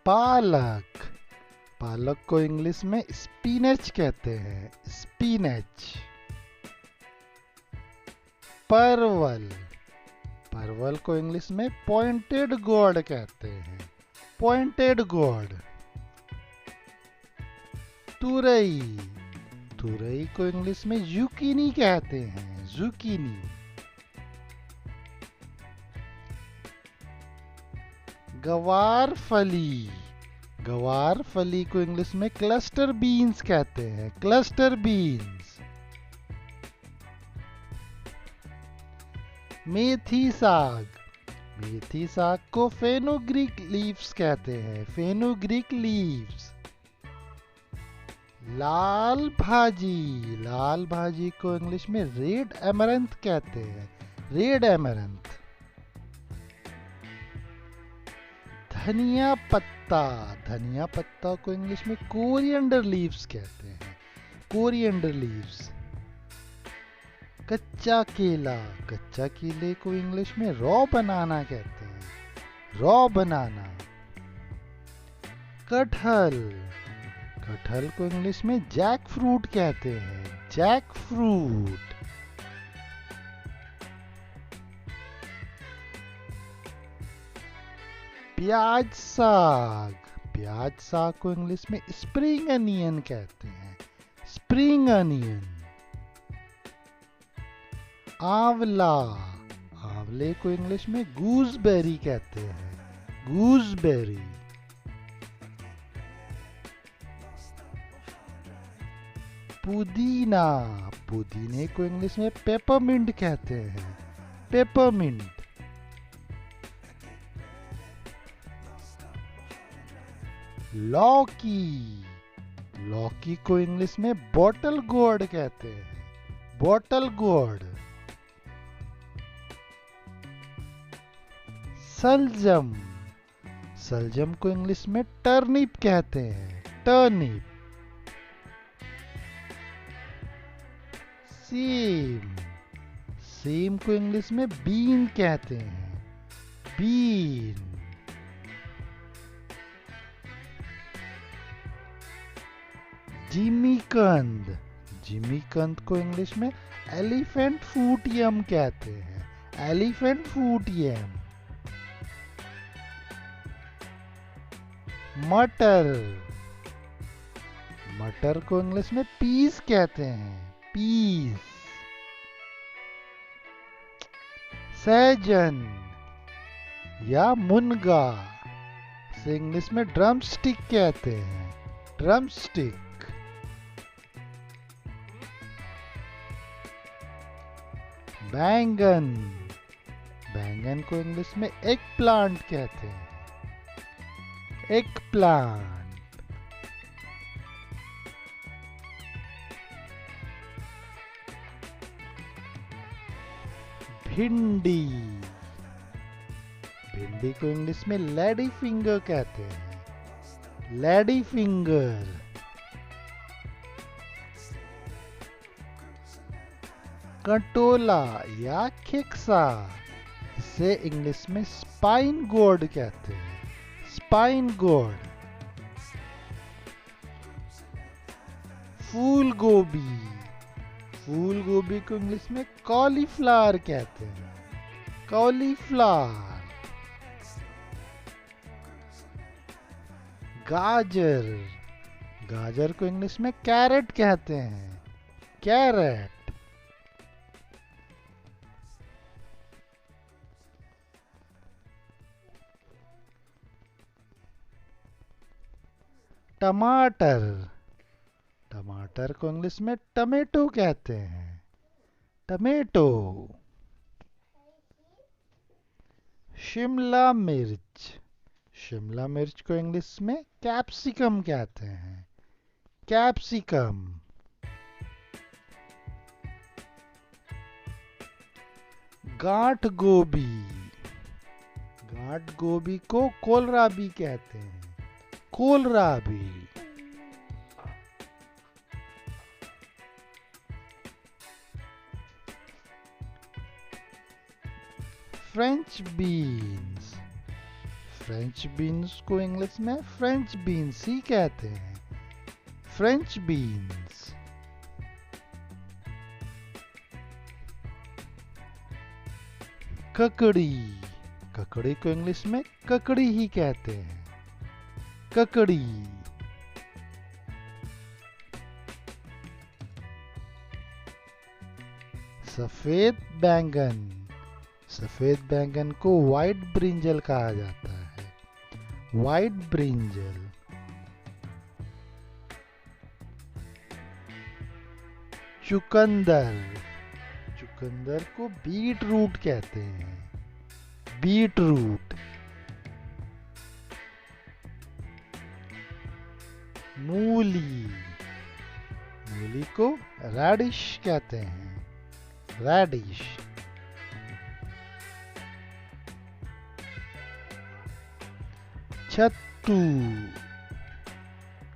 पालक। पालक को इंग्लिश में स्पिनच कहते हैं, स्पिनच। परवल। परवल को इंग्लिश में पॉइंटेड गोर्ड कहते हैं, पॉइंटेड गोर्ड। तुरई। तुरई को इंग्लिश में जुकीनी कहते हैं, जुकीनी। गवार फली। गवार फली को इंग्लिश में क्लस्टर बीन्स कहते हैं, क्लस्टर बीन्स। मेथी साग। मेथी साग को फेनुग्रीक लीव्स कहते हैं, फेनुग्रीक लीव्स। लाल भाजी। लाल भाजी को इंग्लिश में रेड एमरंथ कहते हैं, रेड एमरंथ। धनिया पत्ता। धनिया पत्ता को इंग्लिश में कोरिएंडर लीव्स कहते हैं, कोरिएंडर लीव्स। कच्चा केला। कच्चा केले को इंग्लिश में रॉ बनाना कहते हैं, रॉ बनाना। कटहल। कटहल को इंग्लिश में जैक फ्रूट कहते हैं, जैक फ्रूट। प्याज साग। प्याज साग को इंग्लिश में स्प्रिंग अनियन कहते हैं, स्प्रिंग अनियन। आंवला। आंवले को इंग्लिश में गूसबेरी कहते हैं, गूसबेरी। पुदीना। पुदीने को इंग्लिश में पेपरमिंट कहते हैं, पेपरमिंट। लौकी। लौकी को इंग्लिश में बॉटल गोर्ड कहते हैं, बॉटल गोर्ड। सलजम। सलजम को इंग्लिश में टर्निप कहते हैं, टर्निप। सेम। सेम को इंग्लिश में बीन कहते हैं, बीन। जिमीकंद। जिमीकंद को इंग्लिश में एलिफेंट फूट यम कहते हैं, एलिफेंट फूट यम। मटर। मटर को इंग्लिश में पीस कहते हैं, पीस। सहजन या मुनगा, इसे इंग्लिश में ड्रम स्टिक कहते हैं, ड्रम स्टिक। बैंगन। बैंगन को इंग्लिश में एग प्लांट कहते हैं, एग प्लांट। भिंडी। भिंडी को इंग्लिश में लेडी फिंगर कहते हैं, लेडी फिंगर। कंटोला या खिक्सा, इसे इंग्लिश में स्पाइन गोर्ड कहते हैं, स्पाइन गोर्ड। फूल गोभी। फूल गोभी को इंग्लिश में कॉलीफ्लावर कहते हैं, कॉलीफ्लावर। गाजर। गाजर को इंग्लिश में कैरेट कहते हैं, कैरेट। टमाटर। टमाटर को इंग्लिश में टमेटो कहते हैं, टमेटो। शिमला मिर्च। शिमला मिर्च को इंग्लिश में कैप्सिकम कहते हैं, कैप्सिकम। गांठ गोभी। गांठ गोभी को कोलराबी कहते हैं, kohlrabi. French beans. French beans को इंग्लिश में फ्रेंच बीन्स ही कहते हैं, फ्रेंच बीन्स। ककड़ी, ककड़ी को इंग्लिश में ककड़ी ही कहते हैं, ककड़ी। सफेद बैंगन, सफेद बैंगन को व्हाइट ब्रिंजल कहा जाता है, व्हाइट ब्रिंजल। चुकंदर, चुकंदर को बीट रूट कहते हैं, बीट रूट। मूली, मूली को रेडिश कहते हैं, रेडिश। छत्तू,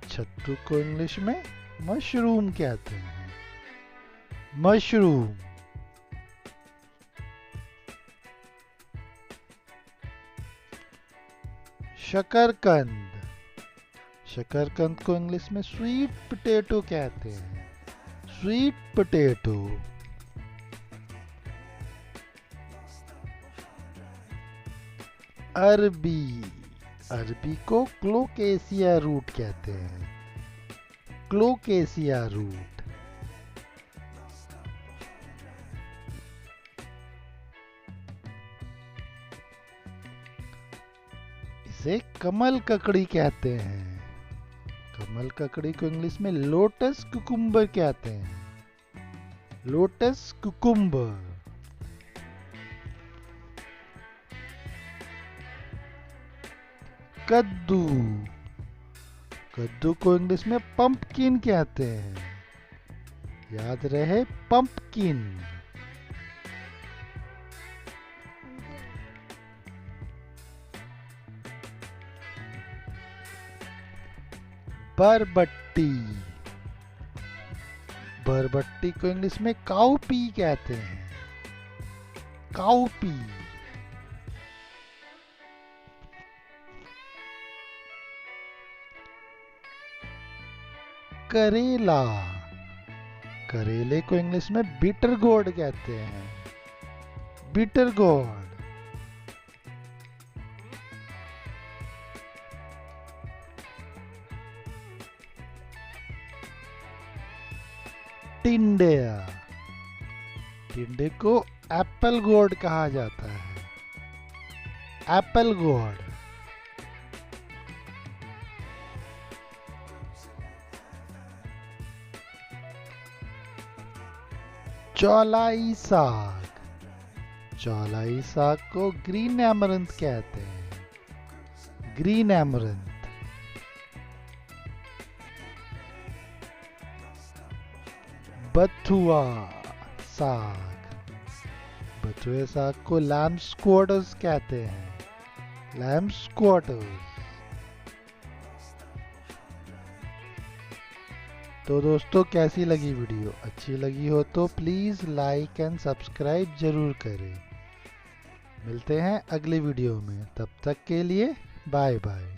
छत्तू को इंग्लिश में मशरूम कहते हैं, मशरूम। शकरकंद, शकरकंद को इंग्लिश में स्वीट पोटैटो कहते हैं, स्वीट पोटैटो। अरबी, अरबी को क्लोकेसिया रूट कहते हैं, क्लोकेसिया रूट। इसे कमल ककड़ी कहते हैं, कमल ककड़ी को इंग्लिश में लोटस कुकुम्बर कहते हैं, लोटस कुकुम्बर। कद्दू, कद्दू को इंग्लिश में पंपकिन कहते हैं, याद रहे पंपकिन। बरबट्टी, बरबट्टी को इंग्लिश में काउपी कहते हैं, काउपी। करेला, करेले को इंग्लिश में बिटर गोर्ड कहते हैं, बिटर गोर्ड। टिंडे, टिंडे को एप्पल गोर्ड कहा जाता है, एप्पल गोर्ड। चौलाई साग, चौलाई साग को ग्रीन एमरंथ कहते हैं, ग्रीन एमरंथ। बथुआ साग, बथुए साग को लैम्स क्वार्टर्स कहते हैं, लैम्स क्वार्टर्स। तो दोस्तों कैसी लगी वीडियो? अच्छी लगी हो तो प्लीज़ लाइक एंड सब्सक्राइब जरूर करें। मिलते हैं अगली वीडियो में, तब तक के लिए बाय बाय।